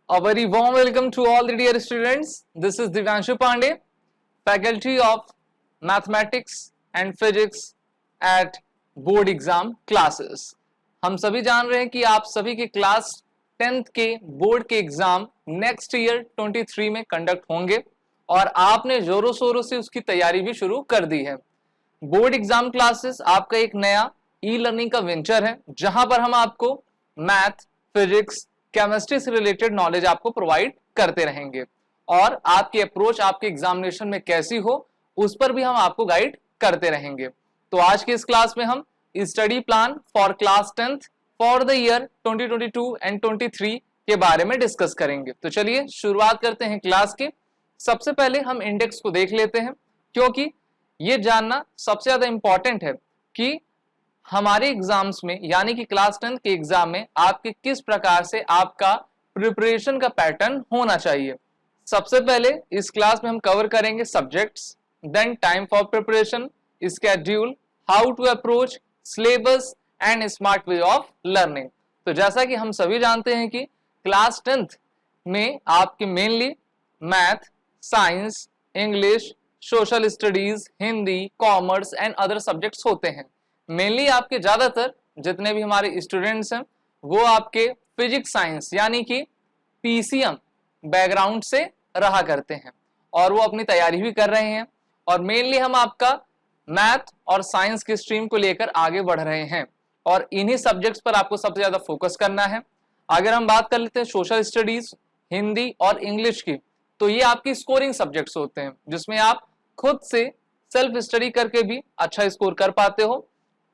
A very warm welcome to all the dear students. This is Divyanshu Pandey, Faculty of Mathematics and Physics at Board Exam Classes. हम सभी जान रहे हैं कि आप सभी के क्लास 10th के बोर्ड के एग्जाम नेक्स्ट ईयर 23 में कंडक्ट होंगे और आपने जोरों शोरों से उसकी तैयारी भी शुरू कर दी है। बोर्ड एग्जाम क्लासेस आपका एक नया ई लर्निंग का वेंचर है जहां पर हम आपको मैथ, फिजिक्स, केमिस्ट्री से रिलेटेड नॉलेज आपको प्रोवाइड करते रहेंगे और आपकी अप्रोच आपके एग्जामिनेशन में कैसी हो उस पर भी हम आपको गाइड करते रहेंगे। तो आज के इस क्लास में हम study plan for class 10th for the year 2022 and 23 के बारे में डिस्कस करेंगे। तो चलिए शुरुआत करते हैं क्लास की। सबसे पहले हम इंडेक्स को देख लेते हैं क्योंकि ये जानना सबसे ज्यादा इंपॉर्टेंट है कि हमारे एग्जाम्स में यानी कि क्लास 10 के एग्जाम में आपके किस प्रकार से आपका प्रिपरेशन का पैटर्न होना चाहिए। सबसे पहले इस क्लास में हम कवर करेंगे subjects, then time for preparation, schedule, how to approach, syllabus and smart way of learning. तो जैसा कि हम सभी जानते हैं कि क्लास 10th में आपके mainly math, science, English, social studies, Hindi, commerce and other subjects होते हैं। मेनली आपके ज्यादातर जितने भी हमारे स्टूडेंट्स हैं वो आपके फिजिक्स साइंस यानी कि पीसीएम बैकग्राउंड से रहा करते हैं और वो अपनी तैयारी भी कर रहे हैं और मेनली हम आपका मैथ और साइंस की स्ट्रीम को लेकर आगे बढ़ रहे हैं और इन्हीं सब्जेक्ट्स पर आपको सबसे ज्यादा फोकस करना है। अगर हम बात कर लेते हैं सोशल स्टडीज, हिंदी और इंग्लिश की, तो ये आपकी स्कोरिंग सब्जेक्ट्स होते हैं जिसमें आप खुद से सेल्फ स्टडी करके भी अच्छा स्कोर कर पाते हो।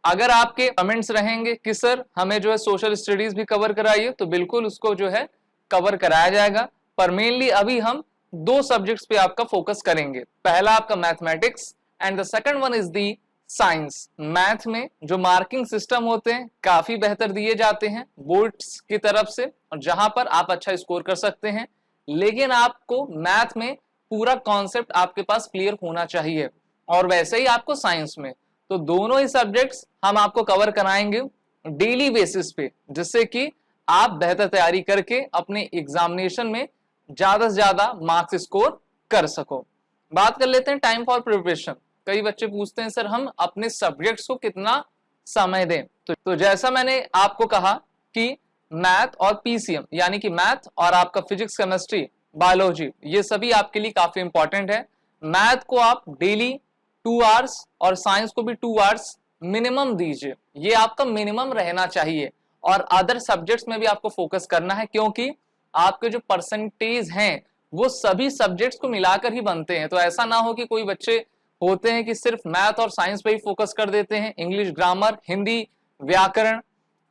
अगर आपके कमेंट्स रहेंगे कि सर हमें जो है सोशल स्टडीज भी कवर कराइए, तो बिल्कुल उसको जो है कवर कराया जाएगा, पर मेनली अभी हम दो सब्जेक्ट्स पे आपका फोकस करेंगे। पहला आपका mathematics and the second one is the science. Math में जो मार्किंग सिस्टम होते हैं काफी बेहतर दिए जाते हैं बोर्ड्स की तरफ से और जहां पर आप अच्छा स्कोर कर सकते हैं, लेकिन आपको मैथ में पूरा कॉन्सेप्ट आपके पास क्लियर होना चाहिए और वैसे ही आपको साइंस में। तो दोनों ही सब्जेक्ट्स हम आपको कवर कराएंगे डेली बेसिस पे, जिससे कि आप बेहतर तैयारी करके अपने एग्जामिनेशन में ज्यादा से ज्यादा मार्क्स स्कोर कर सको। बात कर लेते हैं टाइम फॉर प्रिपरेशन। कई बच्चे पूछते हैं सर हम अपने सब्जेक्ट्स को कितना समय दें। तो जैसा मैंने आपको कहा कि मैथ और पीसीएम यानी कि मैथ और आपका फिजिक्स, केमिस्ट्री, बायोलॉजी, ये सभी आपके लिए काफी इंपॉर्टेंट है। मैथ को आप डेली 2 आवर्स और साइंस को भी 2 आवर्स मिनिमम दीजिए, ये आपका मिनिमम रहना चाहिए। और अदर सब्जेक्ट्स में भी आपको फोकस करना है क्योंकि आपके जो परसेंटेज हैं वो सभी सब्जेक्ट्स को मिलाकर ही बनते हैं। तो ऐसा ना हो कि कोई बच्चे होते हैं कि सिर्फ मैथ और साइंस पे ही फोकस कर देते हैं, इंग्लिश ग्रामर, हिंदी व्याकरण,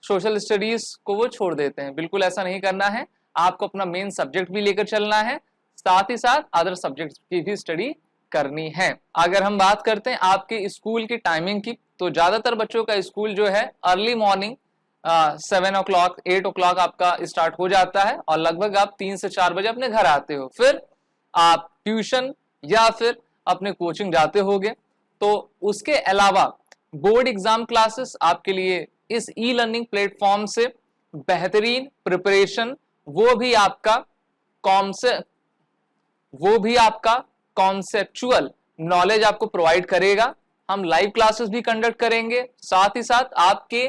सोशल स्टडीज को वो छोड़ देते हैं। बिल्कुल ऐसा नहीं करना है, आपको अपना मेन सब्जेक्ट भी लेकर चलना है, साथ ही साथ अदर सब्जेक्ट्स की भी स्टडी करनी है। अगर हम बात करते हैं आपके स्कूल की टाइमिंग की, तो ज्यादातर बच्चों का स्कूल जो है अर्ली मॉर्निंग 7 o'clock 8 o'clock आपका स्टार्ट हो जाता है और लगभग आप 3 से 4 बजे अपने घर आते हो, फिर आप ट्यूशन या फिर अपने कोचिंग जाते होगे। तो उसके अलावा बोर्ड एग्जाम क्लासेस आपके लिए इस ई लर्निंग प्लेटफॉर्म से बेहतरीन प्रिपरेशन, वो भी आपका कॉन्सेप्चुअल नॉलेज आपको प्रोवाइड करेगा। हम लाइव क्लासेस भी कंडक्ट करेंगे, साथ ही साथ आपके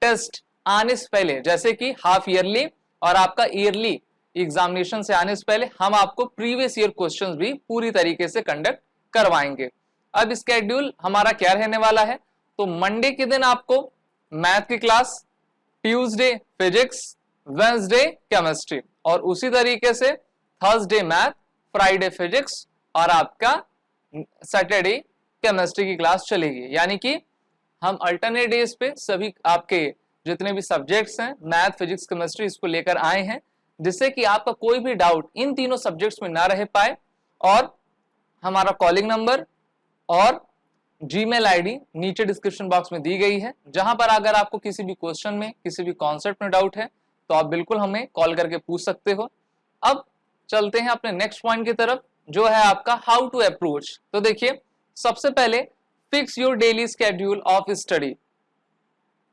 टेस्ट आने से पहले जैसे कि हाफ ईयरली और आपका ईयरली एग्जामिनेशन से आने से पहले हम आपको प्रीवियस ईयर क्वेश्चंस भी पूरी तरीके से कंडक्ट करवाएंगे। अब स्केड्यूल हमारा क्या रहने वाला है, तो मंडे के दिन आपको मैथ की class, Tuesday physics, Wednesday chemistry और उसी तरीके से थर्सडे मैथ, फ्राइडे फिजिक्स और आपका सैटरडे केमिस्ट्री की क्लास चलेगी। यानी कि हम अल्टरनेट डेज पे सभी आपके जितने भी सब्जेक्ट्स हैं मैथ, फिजिक्स, केमिस्ट्री इसको लेकर आए हैं, जिससे कि आपका कोई भी डाउट इन तीनों सब्जेक्ट्स में ना रह पाए। और हमारा कॉलिंग नंबर और जीमेल आईडी नीचे डिस्क्रिप्शन बॉक्स में दी गई है, जहां पर अगर आपको किसी भी क्वेश्चन में, किसी भी कॉन्सेप्ट में डाउट है तो आप बिल्कुल हमें कॉल करके पूछ सकते हो। अब चलते हैं अपने नेक्स्ट पॉइंट की तरफ, जो है आपका हाउ टू अप्रोच। तो देखिए, सबसे पहले fix your daily schedule of study.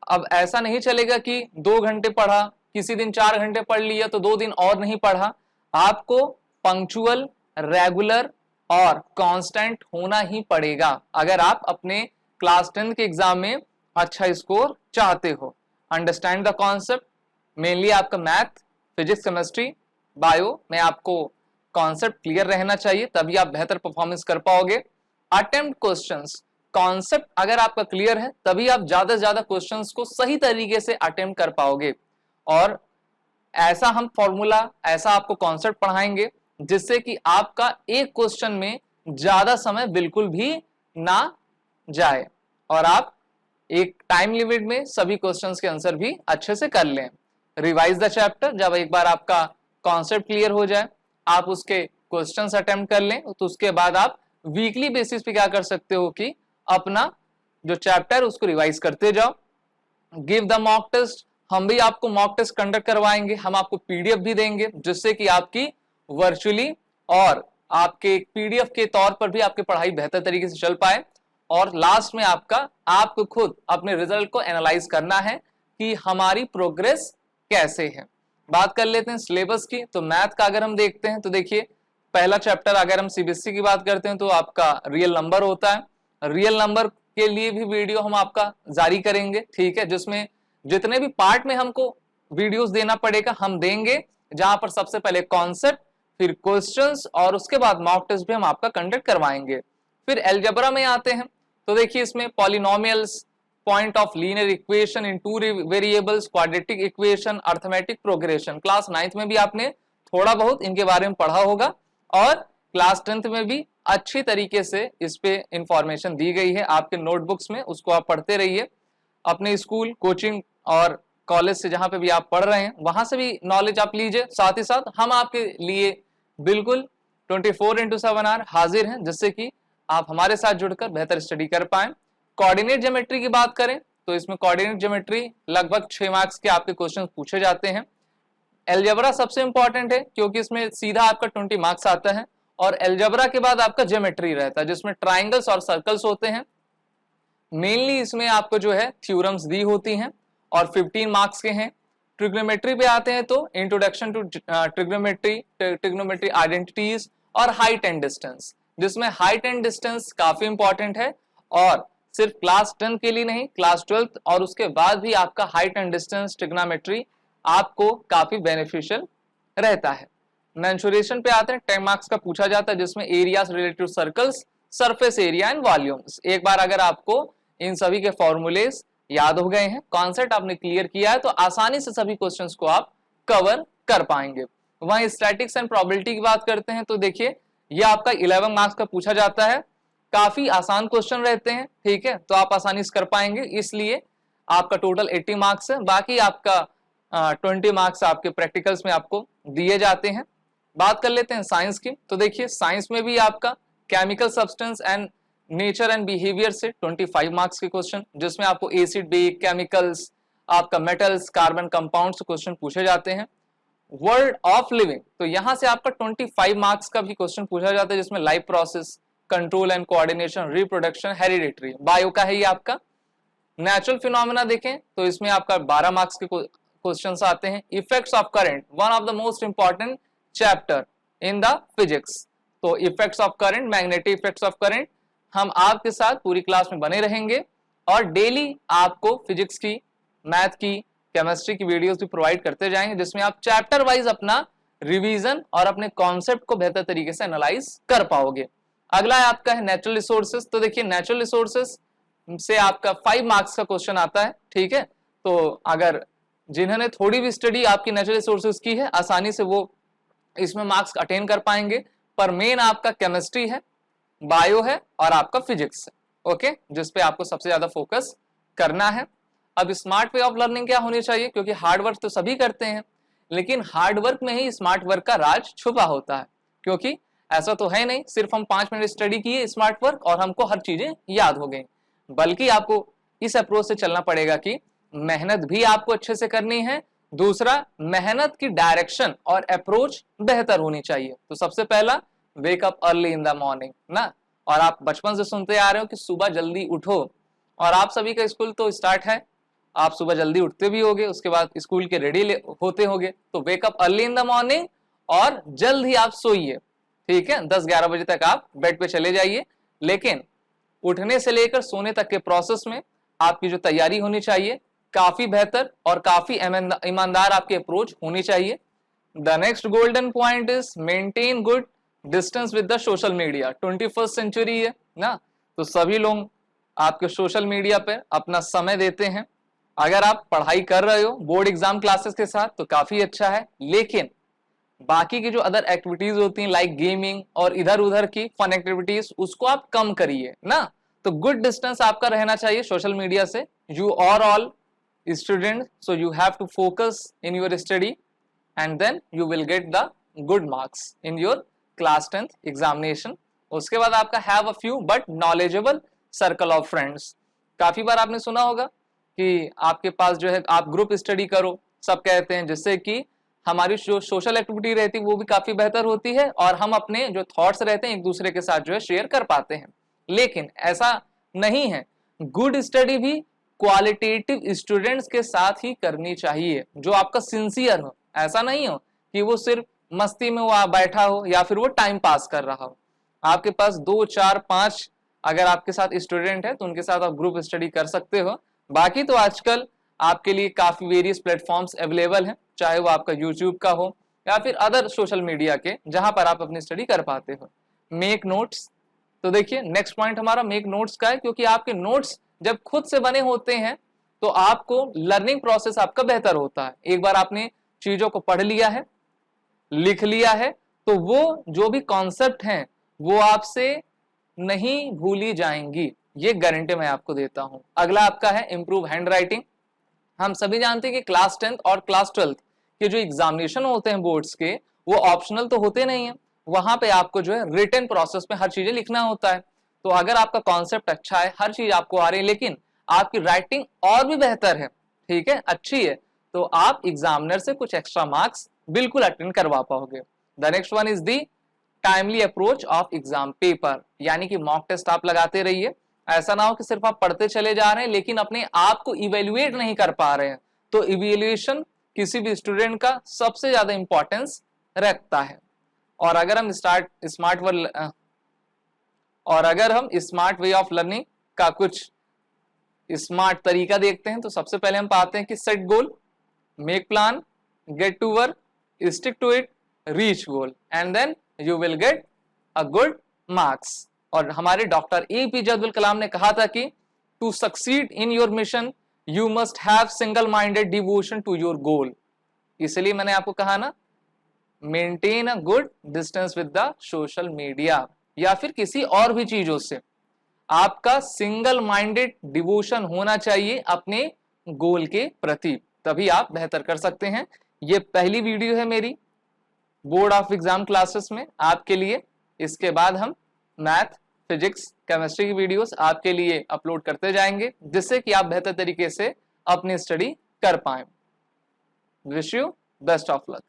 अब ऐसा नहीं चलेगा कि 2 घंटे पढ़ा किसी दिन 4 घंटे पढ़ लिया तो 2 दिन और नहीं पढ़ा। आपको पंक्चुअल, रेगुलर और कांस्टेंट होना ही पड़ेगा अगर आप अपने क्लास 10 के एग्जाम में अच्छा स्कोर चाहते हो। अंडरस्टैंड द कॉन्सेप्ट, मेनली आपका मैथ, फिजिक्स, केमिस्ट्री, बायो में आपको कॉन्सेप्ट क्लियर रहना चाहिए, तभी आप बेहतर परफॉर्मेंस कर पाओगे। अटेम्प्ट क्वेश्चंस, कॉन्सेप्ट अगर आपका क्लियर है तभी आप ज्यादा से ज्यादा क्वेश्चंस को सही तरीके से अटेम्प्ट कर पाओगे। और ऐसा हम फॉर्मूला, ऐसा आपको कॉन्सेप्ट पढ़ाएंगे जिससे कि आपका एक क्वेश्चन में ज्यादा समय बिल्कुल भी ना जाए और आप एक टाइम लिमिट में सभी क्वेश्चंस के आंसर भी अच्छे से कर लें। रिवाइज द चैप्टर, जब एक बार आपका कॉन्सेप्ट क्लियर हो जाए, आप उसके क्वेश्चंस अटेम्प्ट कर लें, तो उसके बाद आप वीकली बेसिस पे क्या कर सकते हो कि अपना जो चैप्टर उसको रिवाइज करते जाओ। गिव द मॉक टेस्ट, हम भी आपको मॉक टेस्ट कंडक्ट करवाएंगे, हम आपको पीडीएफ भी देंगे जिससे कि आपकी वर्चुअली और आपके पीडीएफ के तौर पर भी आपकी पढ़ाई बेहतर तरीके से चल पाए। और लास्ट में आपको खुद अपने रिजल्ट को एनालाइज करना है कि हमारी प्रोग्रेस कैसे है। बात कर लेते हैं सिलेबस की। तो मैथ का अगर हम देखते हैं तो देखिए, पहला चैप्टर अगर हम सीबीएसई की बात करते हैं तो आपका रियल नंबर होता है। रियल नंबर के लिए भी वीडियो हम आपका जारी करेंगे, ठीक है, जिसमें जितने भी पार्ट में हमको वीडियोस देना पड़ेगा हम देंगे, जहां पर सबसे पहले कॉन्सेप्ट, फिर क्वेश्चंस और उसके बाद मॉक टेस्ट भी हम आपका कंडक्ट करवाएंगे। फिर अलजेब्रा में आते हैं तो देखिए, इसमें polynomials, point of linear equation in two variables, quadratic equation, arithmetic progression, class 9th में भी आपने थोड़ा बहुत इनके बारे में पढ़ा होगा और क्लास 10th में भी अच्छी तरीके से इस पे इंफॉर्मेशन दी गई है आपके नोटबुक्स में, उसको आप पढ़ते रहिए। अपने स्कूल, कोचिंग और कॉलेज से जहां पे भी आप पढ़ रहे हैं वहां से भी नॉलेज आप लीजिए। साथ ही साथ हम आपके लिए बिल्कुल 24/7 आवर हाजिर हैं, जिससे कि आप हमारे साथ जुड़कर बेहतर स्टडी कर पाएं। कोऑर्डिनेट ज्योमेट्री की बात करें तो इसमें कोऑर्डिनेट ज्योमेट्री लगभग 6 मार्क्स के आपके क्वेश्चन पूछे जाते हैं। अलजेब्रा सबसे इंपॉर्टेंट है क्योंकि इसमें सीधा आपका 20 मार्क्स आता है और अलजेब्रा के बाद आपका ज्योमेट्री रहता है जिसमें ट्राइंगल्स और सर्कल्स होते हैं। मेनली इसमें आपको जो है थ्योरम्स दी होती हैं और 15 मार्क्स के हैं। ट्रिग्नोमेट्री पे आते हैं तो introduction to trigonometry, trigonometry identities और हाइट एंड डिस्टेंस, जिसमें हाइट एंड डिस्टेंस काफी इंपॉर्टेंट है और सिर्फ क्लास 10 के लिए नहीं, क्लास 12 और उसके बाद भी आपका हाइट एंड डिस्टेंस ट्रिग्नोमेट्री आपको काफी बेनिफिशियल रहता है। मेंसुरेशन पे आते हैं, 10 मार्क्स का पूछा जाता है जिसमें areas related to circles, surface area and volumes. एक बार अगर आपको इन सभी के फॉर्मूलेस याद हो गए हैं, कॉन्सेप्ट आपने क्लियर किया है, तो आसानी से सभी क्वेश्चंस को आप कवर कर पाएंगे। वहीं स्टैटिक्स एंड प्रोबेबिलिटी की बात करते हैं तो देखिए, ये आपका 11 मार्क्स का पूछा जाता है, काफी आसान क्वेश्चन रहते हैं, ठीक है, तो आप आसानी से कर पाएंगे, इसलिए आपका टोटल 80 मार्क्स है। बाकी आपका 20 मार्क्स आपके प्रैक्टिकल्स में आपको दिए जाते हैं। बात कर लेते हैं साइंस की। तो देखिए, साइंस में भी आपका chemical substance and nature and behaviour से 25 मार्क्स के क्वेश्चन, जिसमें आपको एसिड, बेस, केमिकल्स, आपका मेटल्स, कार्बन कंपाउंड्स क्वेश्चन पूछे जाते हैं। वर्ल्ड ऑफ लिविंग, तो यहां से आपका 25 मार्क्स का भी क्वेश्चन पूछा जाता है, जिसमें life process, control and coordination, reproduction, hereditary. Bio का है ये आपका। नेचुरल फिनोमेना देखें तो इसमें आपका 12 मार्क्स के क्वेश्चंस आते हैं। Effects of current, one of the most important chapter in the physics. तो effects of current, magnetic effects of current, हम आपके साथ पूरी क्लास में बने रहेंगे और डेली आपको फिजिक्स की, मैथ की, केमिस्ट्री की वीडियोस भी प्रोवाइड करते जाएंगे, जिसमें आप चैप्टर वाइज अपना रिवीजन और अपने कॉन्सेप्ट को बेहतर तरीके से एनालाइज कर पाओगे। अगला आपका है नेचुरल रिसोर्सेज। तो देखिए, नेचुरल रिसोर्सेज से आपका 5 मार्क्स का क्वेश्चन आता है, ठीक है, तो अगर जिन्होंने थोड़ी भी स्टडी आपकी नेचुरल रिसोर्सेज की है, आसानी से वो इसमें मार्क्स अटेन कर पाएंगे। पर मेन आपका केमिस्ट्री है, बायो है और आपका फिजिक्स है, ओके, जिसपे आपको सबसे ज्यादा फोकस करना है। अब स्मार्ट वे ऑफ लर्निंग क्या होनी चाहिए, क्योंकि हार्ड वर्क तो सभी करते हैं, लेकिन हार्ड वर्क में ही स्मार्ट वर्क का राज छुपा होता है। क्योंकि ऐसा तो है नहीं सिर्फ हम 5 मिनट स्टडी किए स्मार्ट वर्क और हमको हर चीजें याद हो गई, बल्कि आपको इस अप्रोच से चलना पड़ेगा कि मेहनत भी आपको अच्छे से करनी है। दूसरा, मेहनत की डायरेक्शन और अप्रोच बेहतर होनी चाहिए। तो सबसे पहला, wake up early in the morning ना, और आप बचपन से सुनते आ रहे हो कि सुबह जल्दी उठो, और आप सभी का स्कूल तो स्टार्ट है, आप सुबह जल्दी उठते भी होगे, उसके बाद स्कूल के रेडी होते होगे, तो wake up early in the morning और जल्द ही आप सोइए, ठीक है, 10-11 बजे तक आप बेड पे चले जाइए। लेकिन उठने से लेकर सोने तक के प्रोसेस में आपकी जो तैयारी होनी चाहिए काफी बेहतर और काफी ईमानदार आपकी अप्रोच होनी चाहिए। The next golden point is maintain good distance with the social media. 21st century है ना, तो सभी लोग आपके सोशल मीडिया पर अपना समय देते हैं। अगर आप पढ़ाई कर रहे हो बोर्ड एग्जाम क्लासेस के साथ तो काफी अच्छा है, लेकिन बाकी की जो अदर एक्टिविटीज होती हैं लाइक गेमिंग और इधर उधर की फन एक्टिविटीज, उसको आप कम करिए ना। तो गुड डिस्टेंस आपका रहना चाहिए सोशल मीडिया से। You are all student, so you have to focus in your study and then you will get the good marks in your class 10th examination. उसके बाद आपका have a few but knowledgeable circle of friends. काफी बार आपने सुना होगा कि आपके पास जो है आप ग्रुप स्टडी करो, सब कहते हैं, जिससे कि हमारी जो सोशल एक्टिविटी रहती है वो भी काफी बेहतर होती है और हम अपने जो थॉट्स रहते हैं एक दूसरे के साथ जो है शेयर कर पाते हैं। लेकिन ऐसा नहीं है, गुड स्टडी भी क्वालिटेटिव स्टूडेंट्स के साथ ही करनी चाहिए जो आपका सिंसियर हो। ऐसा नहीं हो कि वो सिर्फ मस्ती में वो बैठा हो या फिर वो टाइम पास कर रहा हो। आपके पास 2, 4, 5 अगर आपके साथ स्टूडेंट है तो उनके साथ आप ग्रुप स्टडी कर सकते हो। बाकी तो आजकल आपके लिए काफी वेरियस प्लेटफॉर्म्स अवेलेबल हैं, चाहे वो आपका यूट्यूब का हो या फिर अदर सोशल मीडिया के, जहां पर आप अपनी स्टडी कर पाते हो। मेक नोट्स, तो देखिए नेक्स्ट पॉइंट हमारा मेक नोट्स का है, क्योंकि आपके नोट्स जब खुद से बने होते हैं तो आपको लर्निंग प्रोसेस आपका बेहतर होता है। एक बार आपने चीजों को पढ़ लिया है, लिख लिया है, तो वो जो भी कॉन्सेप्ट हैं वो आपसे नहीं भूली जाएंगी, ये गारंटी मैं आपको देता हूं। अगला आपका है इंप्रूव हैंड राइटिंग। हम सभी जानते हैं कि क्लास 10th और क्लास 12th के जो एग्जामिनेशन होते हैं बोर्ड्स के, वो ऑप्शनल तो होते नहीं है, वहां पे आपको जो है रिटन प्रोसेस में हर चीजें लिखना होता है। तो अगर आपका कॉन्सेप्ट अच्छा है, हर चीज आपको आ रही है, लेकिन आपकी राइटिंग और भी बेहतर है, ठीक है, अच्छी है, तो आप एग्जामिनर से कुछ एक्स्ट्रा मार्क्स बिल्कुल अटेंड करवा पाओगे। The next one is the timely approach of exam paper, यानी कि मॉक टेस्ट आप लगाते रहिए। ऐसा ना हो कि सिर्फ आप पढ़ते चले जा रहे हैं लेकिन अपने आप को इवेल्युएट नहीं कर पा रहे हैं। तो इवेल्युएशन किसी भी स्टूडेंट का सबसे ज्यादा इंपॉर्टेंस रखता है। और अगर हम स्मार्ट वे ऑफ लर्निंग का कुछ स्मार्ट तरीका देखते हैं, तो सबसे पहले हम पाते हैं कि set goal, make plan, get to work, stick to it, reach goal and then you will get a good marks. और हमारे डॉक्टर APJ अब्दुल कलाम ने कहा था कि to succeed in your mission you must have single minded devotion to your goal. इसलिए मैंने आपको कहा ना, maintain a good distance with the social media या फिर किसी और भी चीजों से। आपका सिंगल माइंडेड डिवोशन होना चाहिए अपने गोल के प्रति, तभी आप बेहतर कर सकते हैं। ये पहली वीडियो है मेरी बोर्ड ऑफ एग्जाम क्लासेस में आपके लिए। इसके बाद हम मैथ, फिजिक्स, केमिस्ट्री की वीडियोस आपके लिए अपलोड करते जाएंगे, जिससे कि आप बेहतर तरीके से अपनी स्टडी कर पाएं। Wish you best of luck.